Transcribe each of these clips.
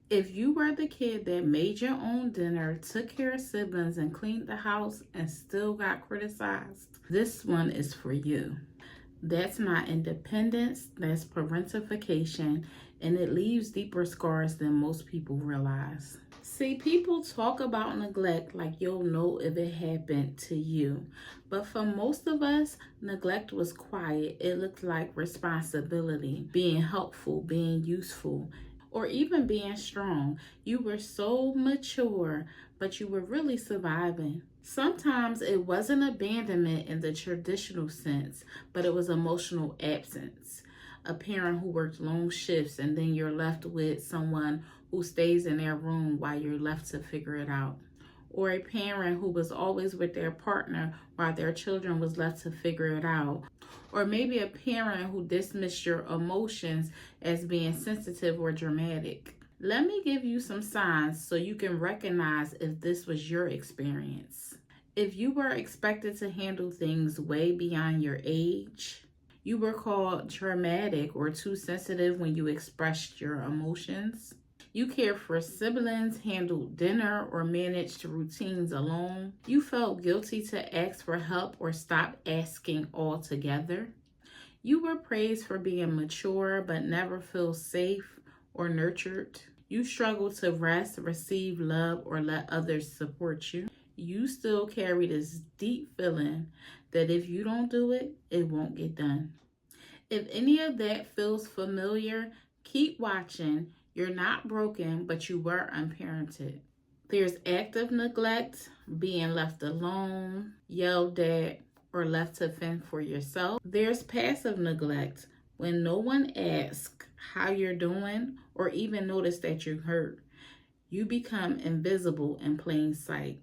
If you were the kid that made your own dinner, took care of siblings, and cleaned the house and still got criticized, this one is for you. That's not independence, that's parentification, and it leaves deeper scars than most people realize. See, people talk about neglect like you'll know if it happened to you. But for most of us, neglect was quiet. It looked like responsibility, being helpful, being useful, or even being strong. You were so mature, but you were really surviving. Sometimes it wasn't abandonment in the traditional sense, but it was emotional absence. A parent who worked long shifts and then you're left with someone who stays in their room while you're left to figure it out. Or a parent who was always with their partner while their children was left to figure it out. Or maybe a parent who dismissed your emotions as being sensitive or dramatic. Let me give you some signs so you can recognize if this was your experience. If you were expected to handle things way beyond your age, you were called dramatic or too sensitive when you expressed your emotions, you cared for siblings, handled dinner, or managed routines alone, you felt guilty to ask for help or stop asking altogether, you were praised for being mature but never feel safe or nurtured, you struggled to rest, receive love, or let others support you, you still carry this deep feeling that if you don't do it, it won't get done. If any of that feels familiar, keep watching. You're not broken, but you were unparented. There's active neglect, being left alone, yelled at, or left to fend for yourself. There's passive neglect, when no one asks how you're doing or even notice that you're hurt. You become invisible in plain sight.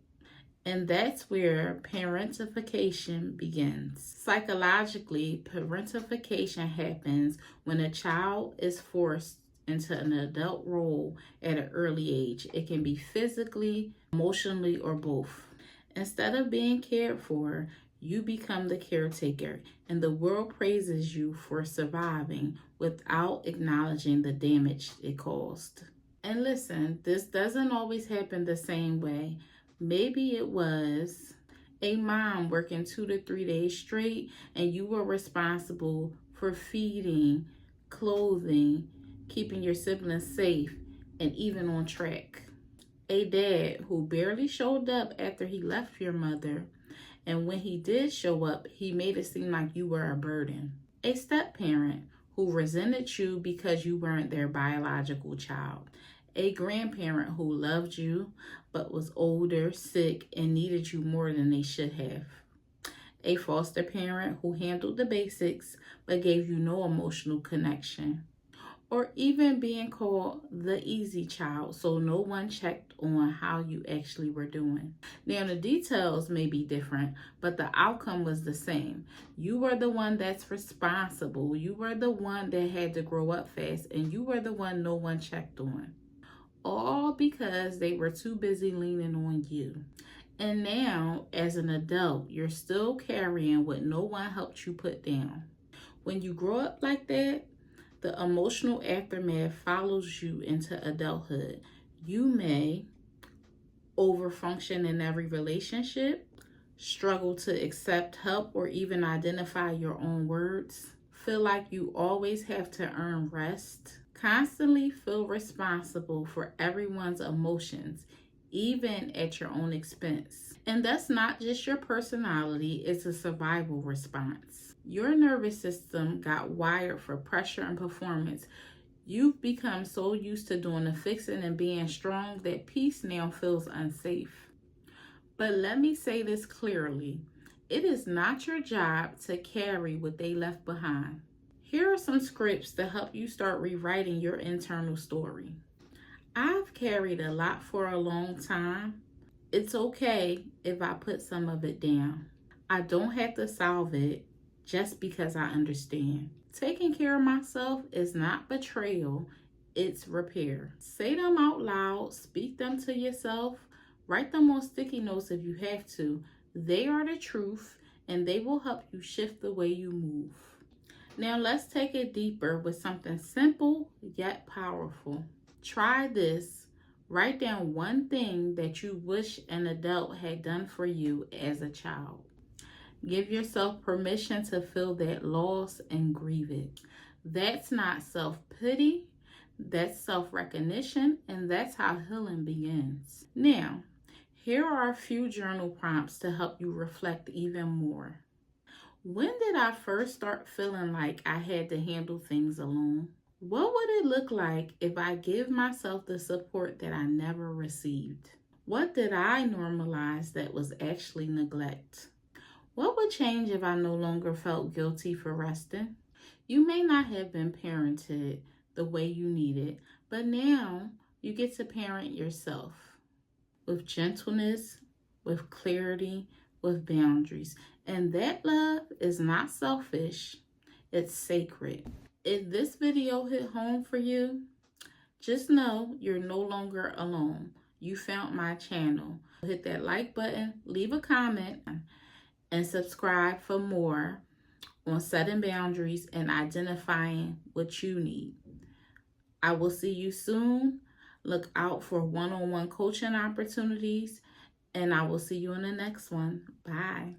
And that's where parentification begins. Psychologically, parentification happens when a child is forced into an adult role at an early age. It can be physically, emotionally, or both. Instead of being cared for, you become the caretaker, and the world praises you for surviving without acknowledging the damage it caused. And listen, this doesn't always happen the same way. Maybe it was a mom working 2 to 3 days straight and you were responsible for feeding, clothing, keeping your siblings safe, and even on track. A dad who barely showed up after he left your mother, and when he did show up, he made it seem like you were a burden. A step-parent who resented you because you weren't their biological child. A grandparent who loved you but was older, sick, and needed you more than they should have. A foster parent who handled the basics but gave you no emotional connection. Or even being called the easy child, so no one checked on how you actually were doing. Now, the details may be different, but the outcome was the same. You were the one that's responsible. You were the one that had to grow up fast, and you were the one no one checked on. All because they were too busy leaning on you. And now, as an adult, you're still carrying what no one helped you put down. When you grow up like that, the emotional aftermath follows you into adulthood. You may overfunction in every relationship, struggle to accept help or even identify your own words, feel like you always have to earn rest, constantly feel responsible for everyone's emotions, even at your own expense. And that's not just your personality, it's a survival response. Your nervous system got wired for pressure and performance. You've become so used to doing the fixing and being strong that peace now feels unsafe. But let me say this clearly. It is not your job to carry what they left behind. Here are some scripts to help you start rewriting your internal story. I've carried a lot for a long time. It's okay if I put some of it down. I don't have to solve it just because I understand. Taking care of myself is not betrayal, it's repair. Say them out loud, speak them to yourself, write them on sticky notes if you have to. They are the truth and they will help you shift the way you move. Now let's take it deeper with something simple yet powerful. Try this. Write down one thing that you wish an adult had done for you as a child. Give yourself permission to feel that loss and grieve it. That's not self-pity, that's self-recognition, and that's how healing begins. Now, here are a few journal prompts to help you reflect even more. When did I first start feeling like I had to handle things alone? What would it look like if I give myself the support that I never received? What did I normalize that was actually neglect? What would change if I no longer felt guilty for resting? You may not have been parented the way you needed, but now you get to parent yourself with gentleness, with clarity, with boundaries. And that love is not selfish, it's sacred. If this video hit home for you, just know you're no longer alone. You found my channel. Hit that like button, leave a comment, and subscribe for more on setting boundaries and identifying what you need. I will see you soon. Look out for one-on-one coaching opportunities, and I will see you in the next one. Bye.